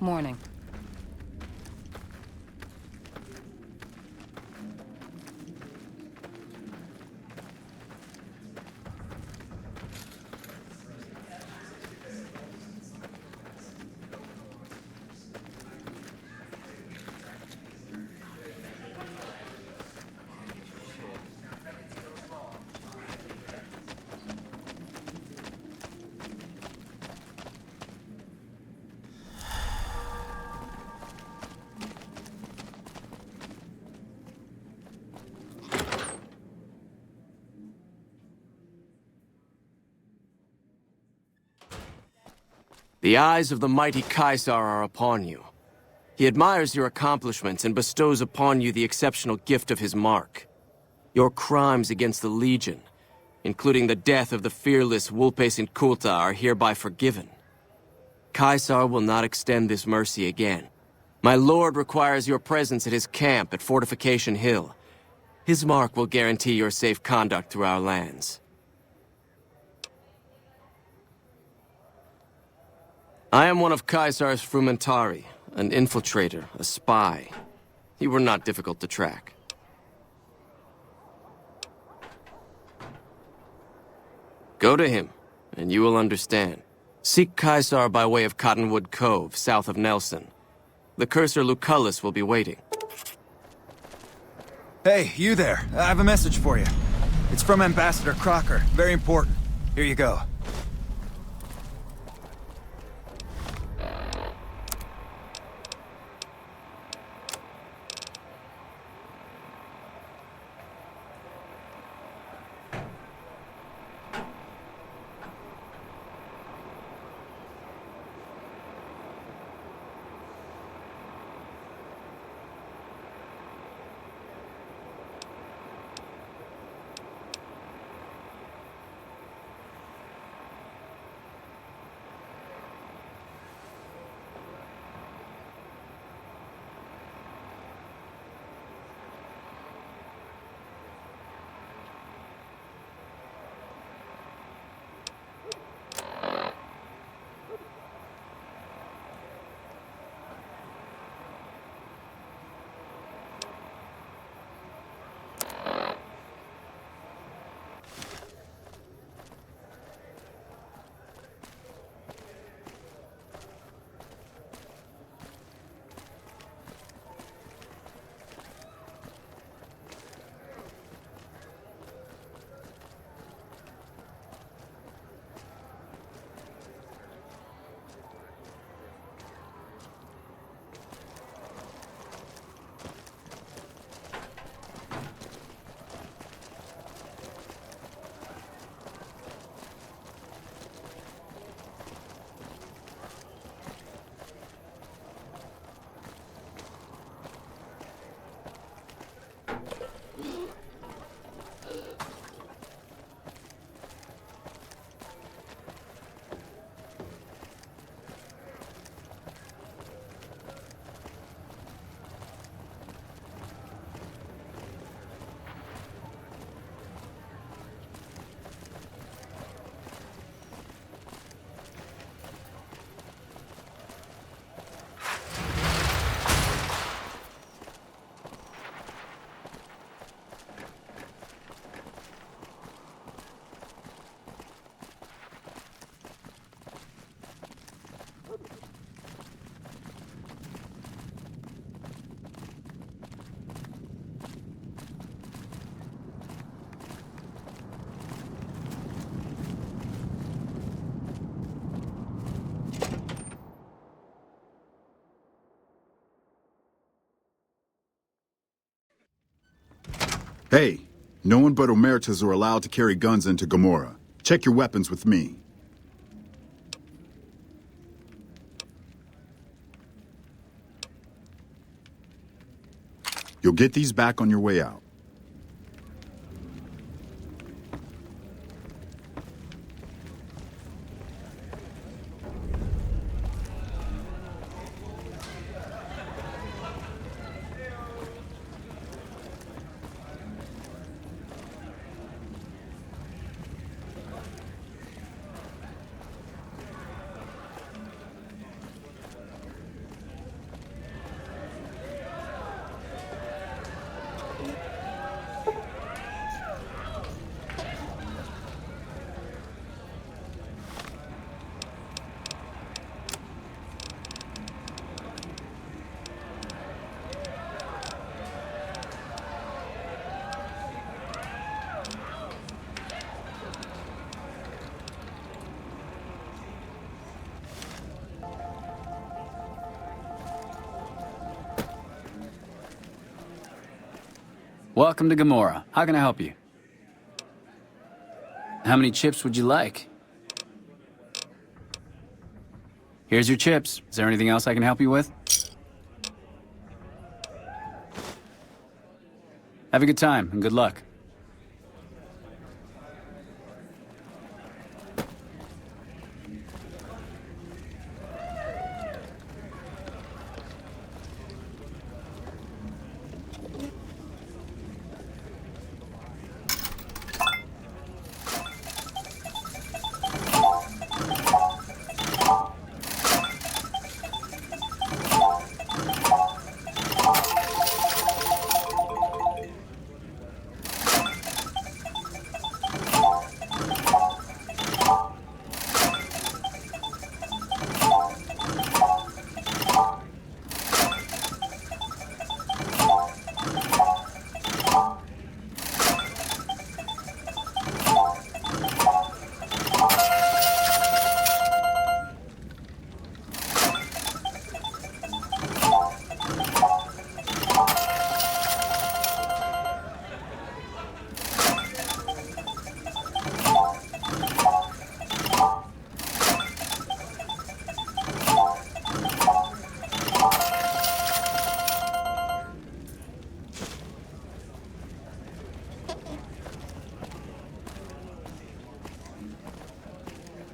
Morning. The eyes of the mighty Caesar are upon you. He admires your accomplishments and bestows upon you the exceptional gift of his mark. Your crimes against the Legion, including the death of the fearless Vulpes and Kulta, are hereby forgiven. Caesar will not extend this mercy again. My lord requires your presence at his camp at Fortification Hill. His mark will guarantee your safe conduct through our lands. I am one of Caesar's frumentari, an infiltrator, a spy. You were not difficult to track. Go to him, and you will understand. Seek Caesar by way of Cottonwood Cove, south of Nelson. The cursor Lucullus will be waiting. Hey, you there. I have a message for you. It's from Ambassador Crocker. Very important. Here you go. Hey, no one but Omertas are allowed to carry guns into Gomorrah. Check your weapons with me. You'll get these back on your way out. Welcome to Gomorrah. How can I help you? How many chips would you like? Here's your chips. Is there anything else I can help you with? Have a good time and good luck.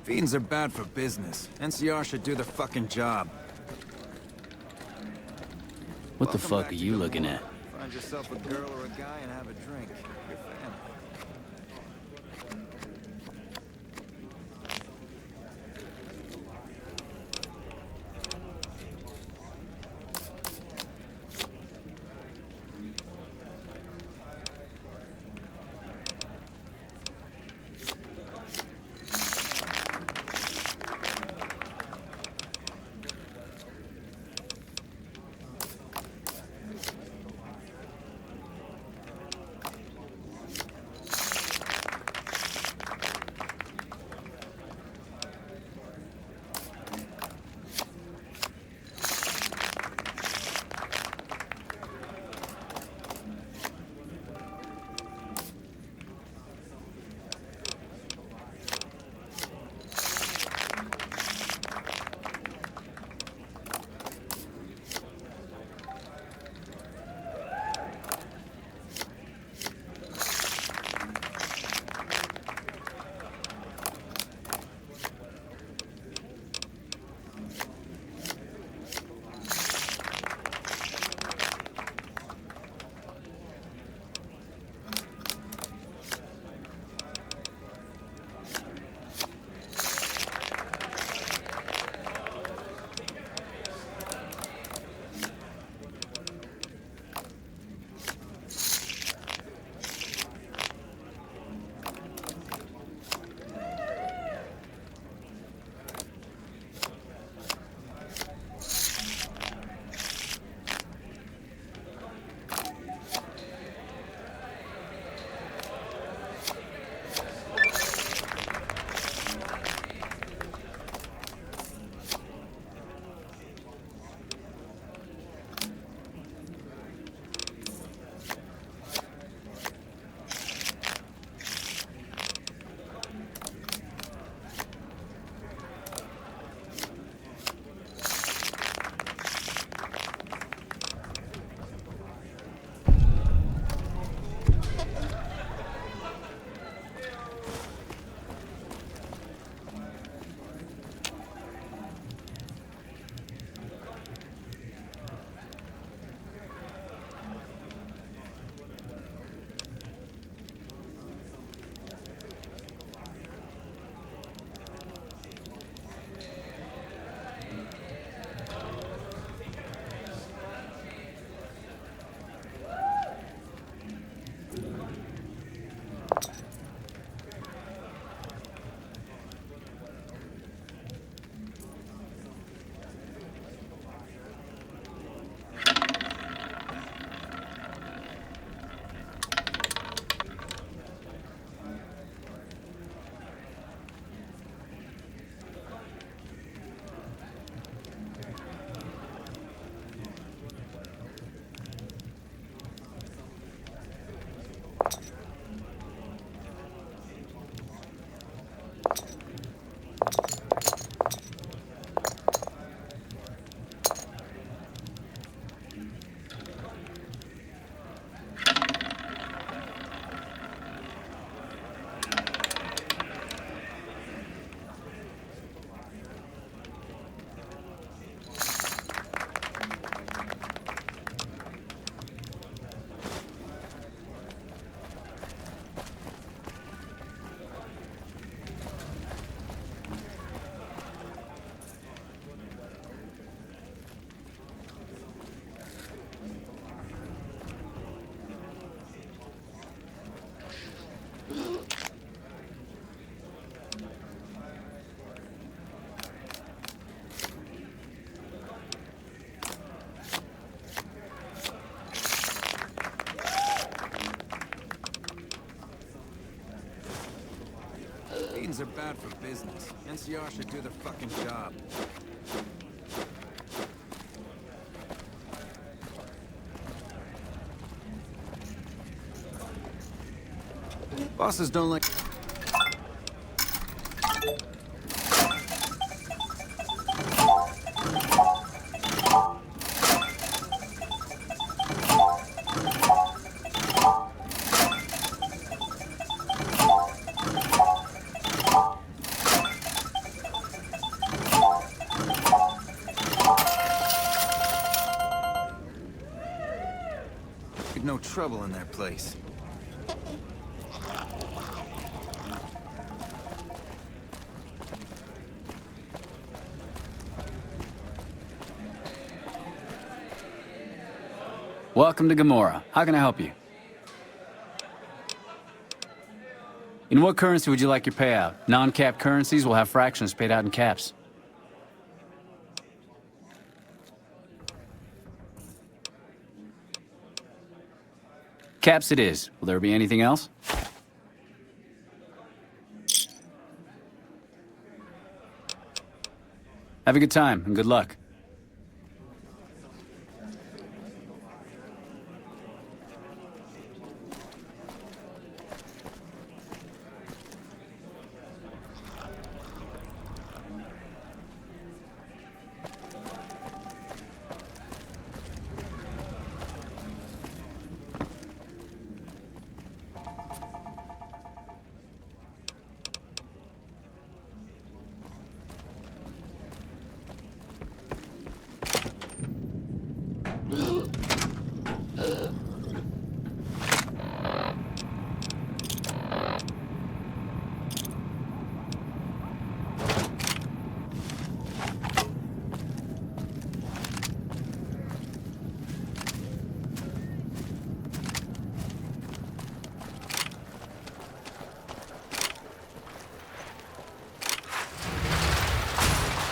Fiends are bad for business. NCR should do their fucking job. What the Welcome fuck back are to you Gomorrah. looking at? Find yourself a girl or a guy and have a drink. Your family. bad for business. NCR should do their fucking job. Bosses don't like... No trouble in their place. Welcome to Gomorrah. How can I help you? In what currency would you like your payout? Non-cap currencies will have fractions paid out in caps. Caps it is. Will there be anything else? Have a good time and good luck.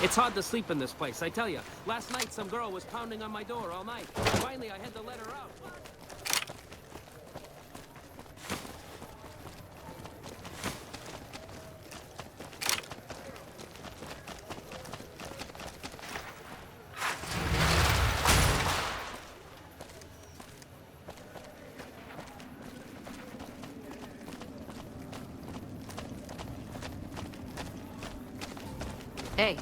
It's hard to sleep in this place, I tell you. Last night, some girl was pounding on my door all night. Finally, I had to let her out. Hey.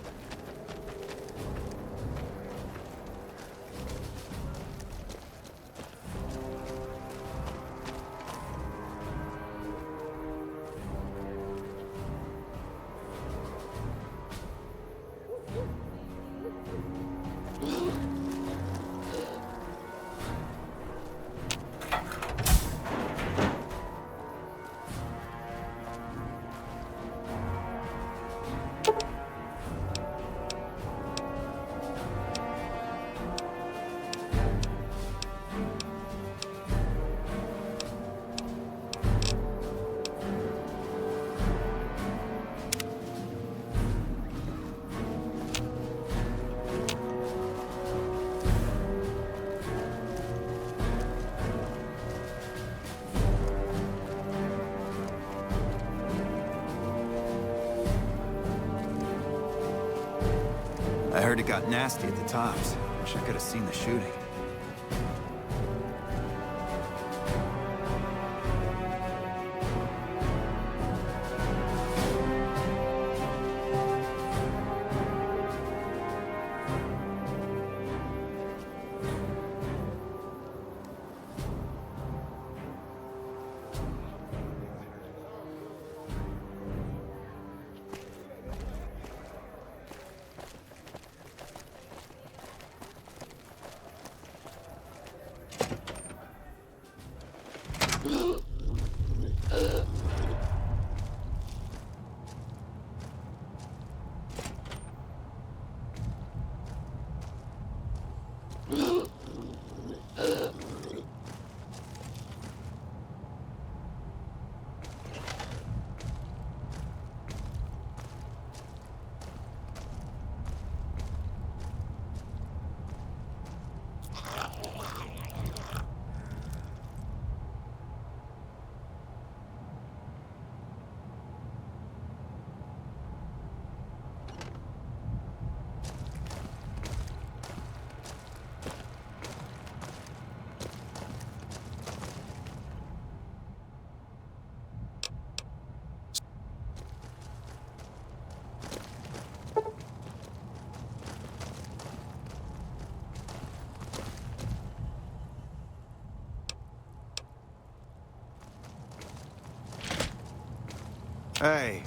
I heard it got nasty at the tops. Wish I could have seen the shooting. Hey.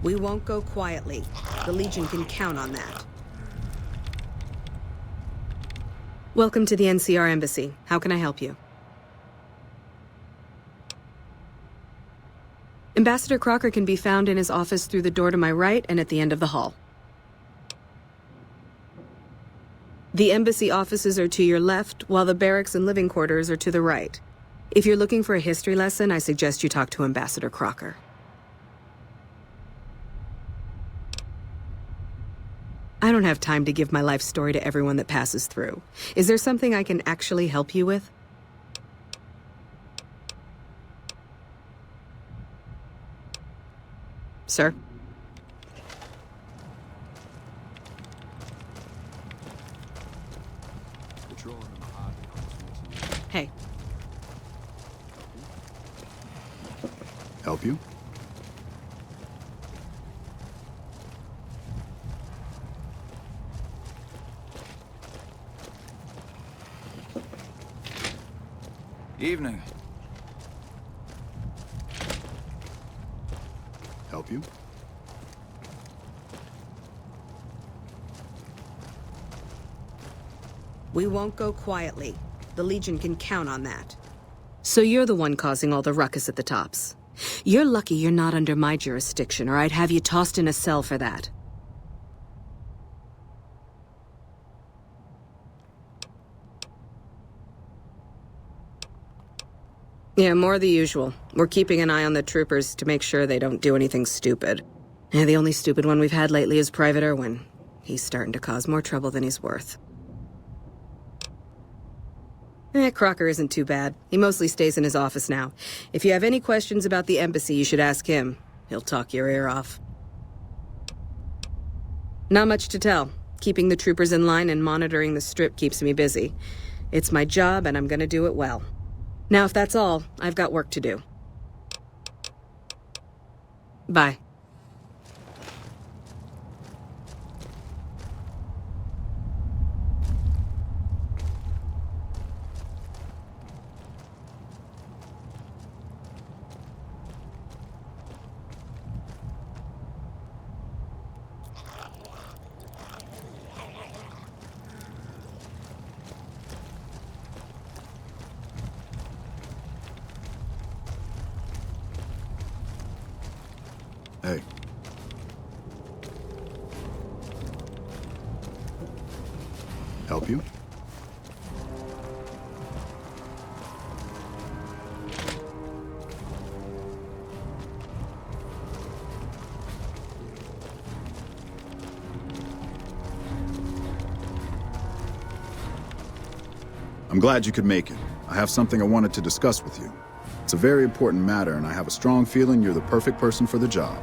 We won't go quietly. The Legion can count on that. Welcome to the NCR Embassy. How can I help you? Ambassador Crocker can be found in his office through the door to my right and at the end of the hall. The embassy offices are to your left, while the barracks and living quarters are to the right. If you're looking for a history lesson, I suggest you talk to Ambassador Crocker. I don't have time to give my life story to everyone that passes through. Is there something I can actually help you with? Sir? Hey. Help you? Evening. Help you? We won't go quietly. The Legion can count on that. So you're the one causing all the ruckus at the tops. You're lucky you're not under my jurisdiction, or I'd have you tossed in a cell for that. Yeah, more the usual. We're keeping an eye on the troopers to make sure they don't do anything stupid. And the only stupid one we've had lately is Private Irwin. He's starting to cause more trouble than he's worth. Crocker isn't too bad. He mostly stays in his office now. If you have any questions about the embassy, you should ask him. He'll talk your ear off. Not much to tell. Keeping the troopers in line and monitoring the strip keeps me busy. It's my job, and I'm gonna do it well. Now, if that's all, I've got work to do. Bye. Hey. Help you? I'm glad you could make it. I have something I wanted to discuss with you. It's a very important matter, and I have a strong feeling you're the perfect person for the job.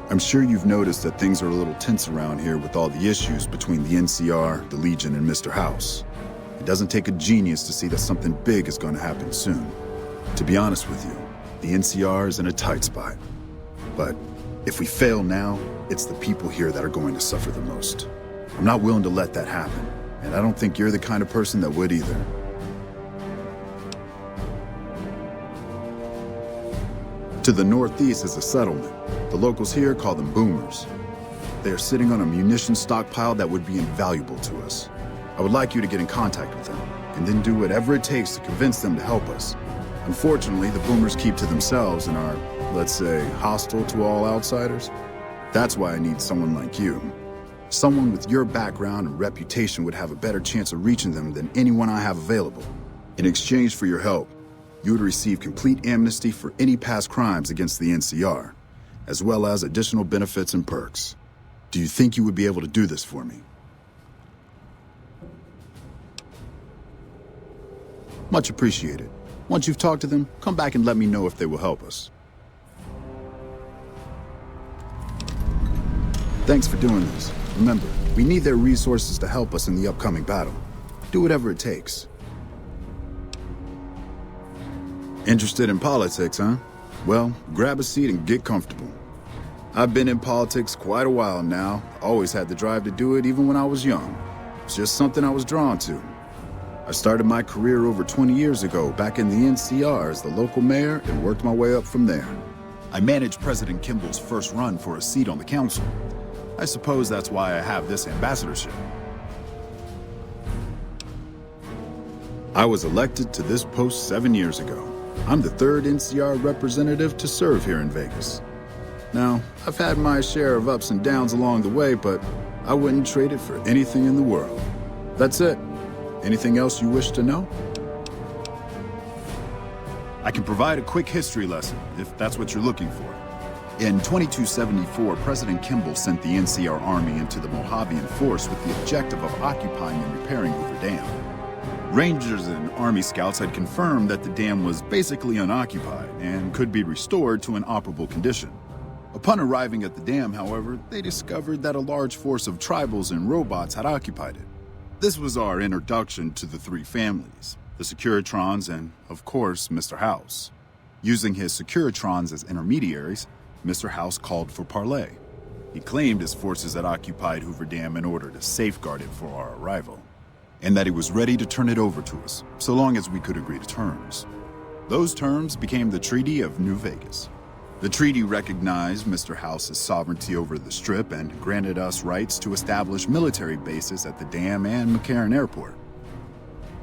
I'm sure you've noticed that things are a little tense around here with all the issues between the NCR, the Legion, and Mr. House. It doesn't take a genius to see that something big is going to happen soon. To be honest with you, the NCR is in a tight spot. But if we fail now, it's the people here that are going to suffer the most. I'm not willing to let that happen, and I don't think you're the kind of person that would either. To the northeast is a settlement. The locals here call them boomers. They are sitting on a munitions stockpile that would be invaluable to us. I would like you to get in contact with them, and then do whatever it takes to convince them to help us. Unfortunately, the boomers keep to themselves and are, let's say, hostile to all outsiders. That's why I need someone like you. Someone with your background and reputation would have a better chance of reaching them than anyone I have available. In exchange for your help, you would receive complete amnesty for any past crimes against the NCR, as well as additional benefits and perks. Do you think you would be able to do this for me? Much appreciated. Once you've talked to them, come back and let me know if they will help us. Thanks for doing this. Remember, we need their resources to help us in the upcoming battle. Do whatever it takes. Interested in politics, huh? Well, grab a seat and get comfortable. I've been in politics quite a while now. Always had the drive to do it even when I was young. It's just something I was drawn to. I started my career over 20 years ago back in the NCR as the local mayor and worked my way up from there. I managed President Kimball's first run for a seat on the council. I suppose that's why I have this ambassadorship. I was elected to this post 7 years ago. I'm the third NCR representative to serve here in Vegas. Now, I've had my share of ups and downs along the way, but I wouldn't trade it for anything in the world. That's it. Anything else you wish to know? I can provide a quick history lesson, if that's what you're looking for. In 2274, President Kimball sent the NCR Army into the Mojavian force with the objective of occupying and repairing Hoover Dam. Rangers and Army scouts had confirmed that the dam was basically unoccupied and could be restored to an operable condition. Upon arriving at the dam, however, they discovered that a large force of tribals and robots had occupied it. This was our introduction to the three families, the Securitrons and, of course, Mr. House. Using his Securitrons as intermediaries, Mr. House called for parley. He claimed his forces had occupied Hoover Dam in order to safeguard it for our arrival, and that he was ready to turn it over to us, so long as we could agree to terms. Those terms became the Treaty of New Vegas. The treaty recognized Mr. House's sovereignty over the Strip and granted us rights to establish military bases at the dam and McCarran Airport.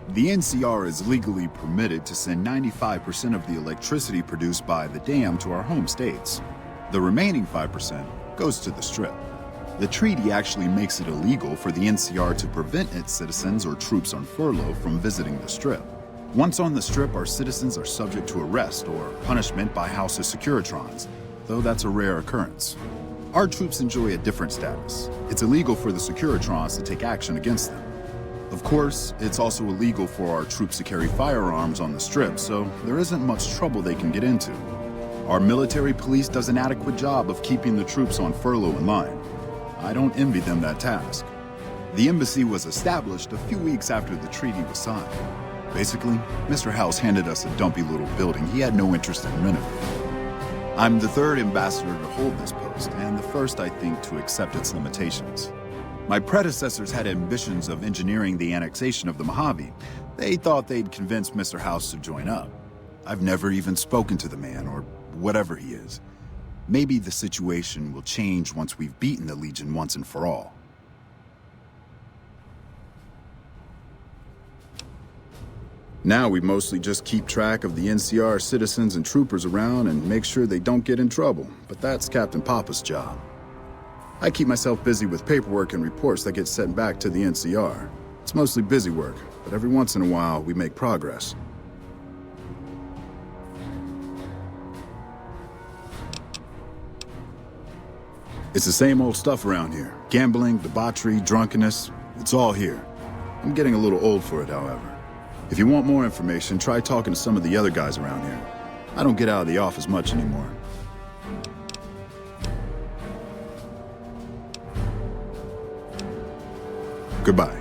The NCR is legally permitted to send 95% of the electricity produced by the dam to our home states. The remaining 5% goes to the Strip. The treaty actually makes it illegal for the NCR to prevent its citizens or troops on furlough from visiting the Strip. Once on the Strip, our citizens are subject to arrest or punishment by House's Securitrons, though that's a rare occurrence. Our troops enjoy a different status. It's illegal for the Securitrons to take action against them. Of course, it's also illegal for our troops to carry firearms on the Strip, so there isn't much trouble they can get into. Our military police does an adequate job of keeping the troops on furlough in line. I don't envy them that task. The embassy was established a few weeks after the treaty was signed. Basically, Mr. House handed us a dumpy little building he had no interest in renovating. I'm the third ambassador to hold this post, and the first, I think, to accept its limitations. My predecessors had ambitions of engineering the annexation of the Mojave. They thought they'd convince Mr. House to join up. I've never even spoken to the man, or whatever he is. Maybe the situation will change once we've beaten the Legion once and for all. Now we mostly just keep track of the NCR citizens and troopers around and make sure they don't get in trouble, but that's Captain Papa's job. I keep myself busy with paperwork and reports that get sent back to the NCR. It's mostly busy work, but every once in a while we make progress. It's the same old stuff around here. Gambling, debauchery, drunkenness, it's all here. I'm getting a little old for it, however. If you want more information, try talking to some of the other guys around here. I don't get out of the office much anymore. Goodbye.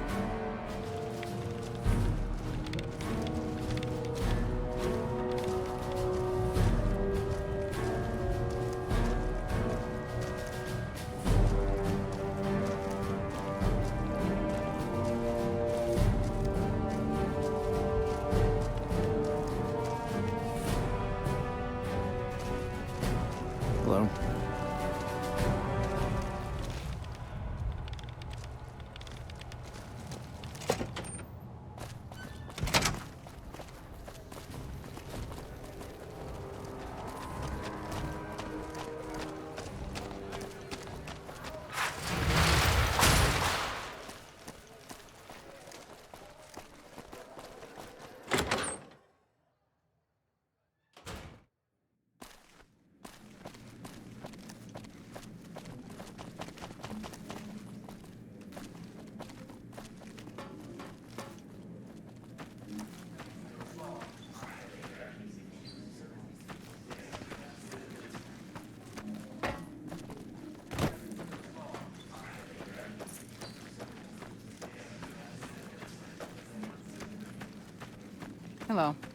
Hello. Hello.